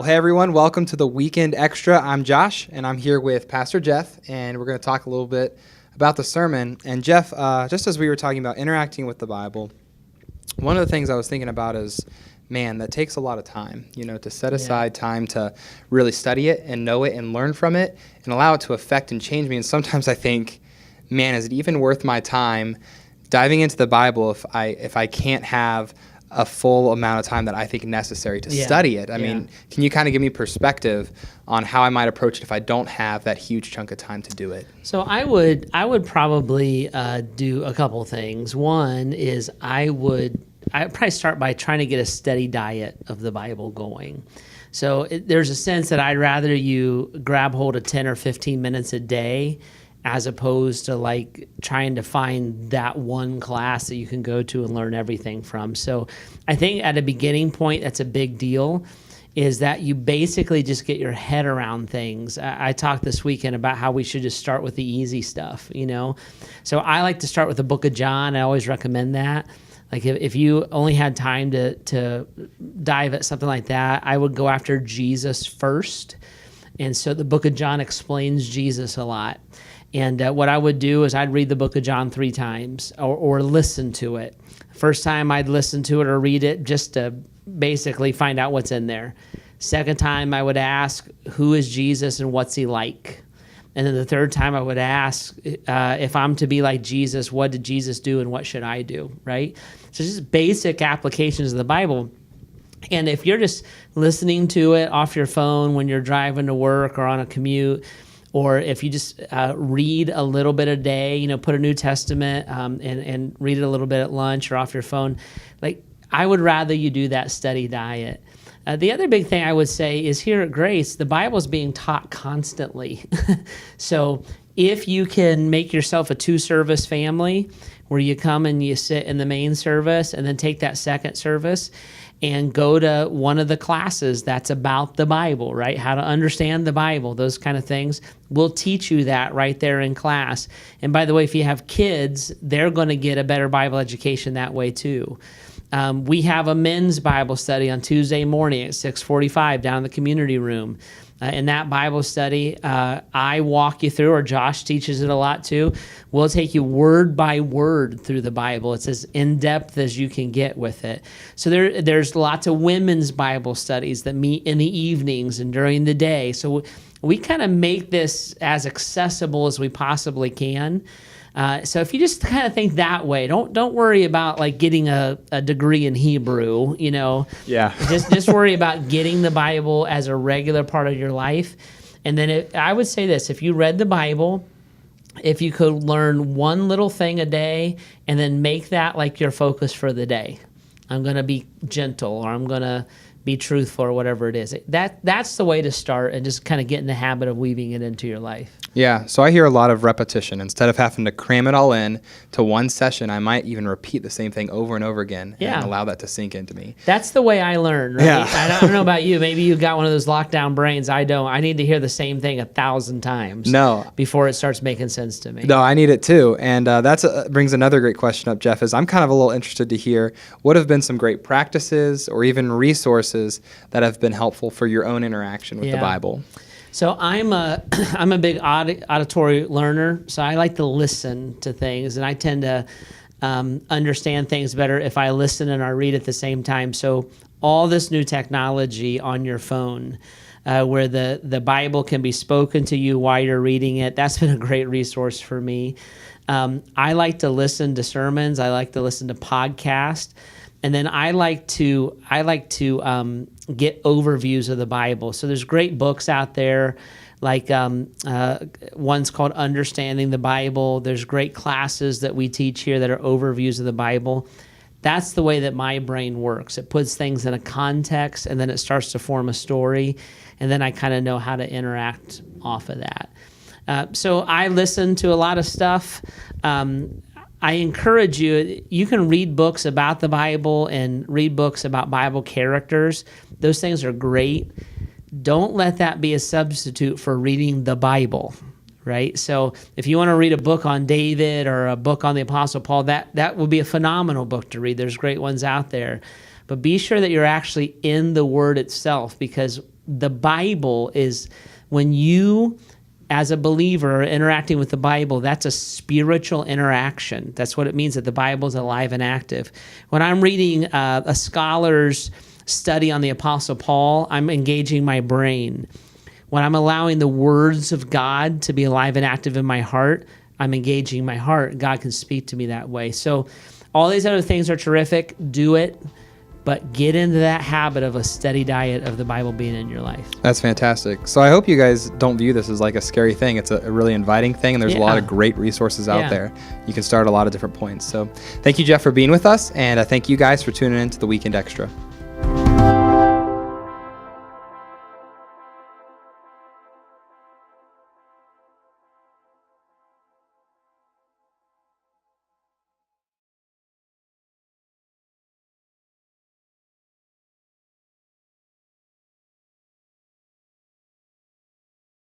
Hey everyone, welcome to the Weekend Extra. I'm Josh, and I'm here with Pastor Jeff, and we're going to talk a little bit about the sermon. And Jeff, just as we were talking about interacting with the Bible, one of the things I was thinking about is, man, that takes a lot of time, to set aside time to really study it and know it and learn from it and allow it to affect and change me. And sometimes I think, man, is it even worth my time diving into the Bible if I can't have a full amount of time that I think necessary to study it? I mean, can you kind of give me perspective on how I might approach it if I don't have that huge chunk of time to do it? So I would probably do a couple of things. One is I'd probably start by trying to get a steady diet of the Bible going. So there's a sense that I'd rather you grab hold of 10 or 15 minutes a day as opposed to like trying to find that one class that you can go to and learn everything from. So I think at a beginning point, that's a big deal, is that you basically just get your head around things. I talked this weekend about how we should just start with the easy stuff, So I like to start with the book of John. I always recommend that. Like if you only had time to dive at something like that, I would go after Jesus first. And so the book of John explains Jesus a lot. And what I would do is I'd read the book of John 3 times or listen to it. First time I'd listen to it or read it just to basically find out what's in there. Second time I would ask, who is Jesus and what's he like? And then the third time I would ask, if I'm to be like Jesus, what did Jesus do and what should I do, right? So just basic applications of the Bible. And if you're just listening to it off your phone when you're driving to work or on a commute, or if you just read a little bit a day, put a New Testament and read it a little bit at lunch or off your phone, like I would rather you do that steady diet. The other big thing I would say is here at Grace, the Bible is being taught constantly. So if you can make yourself a 2-service family where you come and you sit in the main service and then take that second service and go to one of the classes that's about the Bible, right? How to understand the Bible, those kind of things. We'll teach you that right there in class. And by the way, if you have kids, they're going to get a better Bible education that way too. We have a men's Bible study on Tuesday morning at 6:45 down in the community room. In that Bible study, I walk you through, or Josh teaches it a lot too. We'll take you word by word through the Bible. It's as in-depth as you can get with it. So there's lots of women's Bible studies that meet in the evenings and during the day. So we kind of make this as accessible as we possibly can. So if you just kind of think that way, don't worry about like getting a degree in Hebrew, Yeah. just worry about getting the Bible as a regular part of your life. And then I would say this, if you read the Bible, if you could learn one little thing a day and then make that like your focus for the day. I'm going to be gentle, or I'm going to be truthful, or whatever it is. That's the way to start, and just kind of get in the habit of weaving it into your life. Yeah, so I hear a lot of repetition. Instead of having to cram it all in to one session, I might even repeat the same thing over and over again and allow that to sink into me. That's the way I learn, right? Yeah. I don't know about you. Maybe you've got one of those lockdown brains. I don't. I need to hear the same thing 1,000 times before it starts making sense to me. No, I need it too. And that brings another great question up, Jeff, is I'm kind of a little interested to hear what have been some great practices or even resources that have been helpful for your own interaction with the Bible. So I'm a big auditory learner, so I like to listen to things, and I tend to understand things better if I listen and I read at the same time. So all this new technology on your phone, where the Bible can be spoken to you while you're reading it, that's been a great resource for me. I like to listen to sermons. I like to listen to podcasts. And then I like to get overviews of the Bible. So there's great books out there, like one's called Understanding the Bible. There's great classes that we teach here that are overviews of the Bible. That's the way that my brain works. It puts things in a context, and then it starts to form a story, and then I kind of know how to interact off of that. So I listen to a lot of stuff. I encourage you, you can read books about the Bible and read books about Bible characters. Those things are great. Don't let that be a substitute for reading the Bible, right? So if you want to read a book on David or a book on the Apostle Paul, that would be a phenomenal book to read. There's great ones out there. But be sure that you're actually in the Word itself, because the Bible is, when you, as a believer, interacting with the Bible, that's a spiritual interaction. That's what it means, that the Bible is alive and active. When I'm reading a scholar's study on the Apostle Paul, I'm engaging my brain. When I'm allowing the words of God to be alive and active in my heart, I'm engaging my heart. God can speak to me that way. So all these other things are terrific. Do it. But get into that habit of a steady diet of the Bible being in your life. That's fantastic. So I hope you guys don't view this as like a scary thing. It's a really inviting thing, and there's a lot of great resources out there. You can start a lot of different points. So thank you, Jeff, for being with us, and I thank you guys for tuning in to the Weekend Extra.